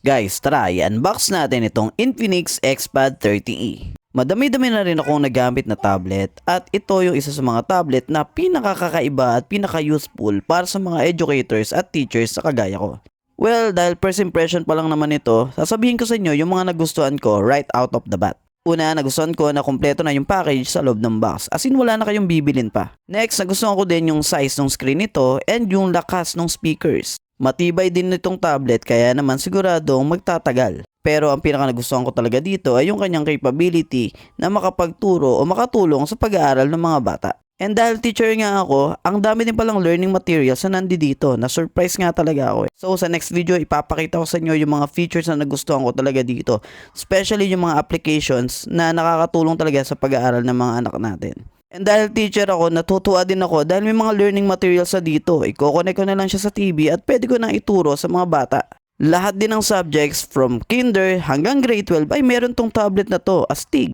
Guys, tara i-unbox natin itong Infinix XPad 30e. Madami-dami na rin akong nagamit na tablet at ito yung isa sa mga tablet na pinakakakaiba at pinaka-useful para sa mga educators at teachers sa kagaya ko. Well, dahil first impression pa lang naman ito, sasabihin ko sa inyo yung mga nagustuhan ko right out of the bat. Una, nagustuhan ko na kumpleto na yung package sa loob ng box, as in wala na kayong bibilin pa. Next, nagustuhan ko din yung size ng screen nito and yung lakas ng speakers. Matibay din nitong tablet kaya naman siguradong magtatagal. Pero ang pinaka nagustuhan ko talaga dito ay yung kanyang capability na makapagturo o makatulong sa pag-aaral ng mga bata. And dahil teacher nga ako, ang dami din palang learning materials na nandito. Na-surprise nga talaga ako. So sa next video, ipapakita ko sa inyo yung mga features na nagustuhan ko talaga dito. Especially yung mga applications na nakakatulong talaga sa pag-aaral ng mga anak natin. And dahil teacher ako, natutuwa din ako dahil may mga learning materials sa dito. Iko-connect ko na lang siya sa TV at pwede ko nang ituro sa mga bata. Lahat din ng subjects from kinder hanggang grade 12 ay meron tong tablet na to, astig.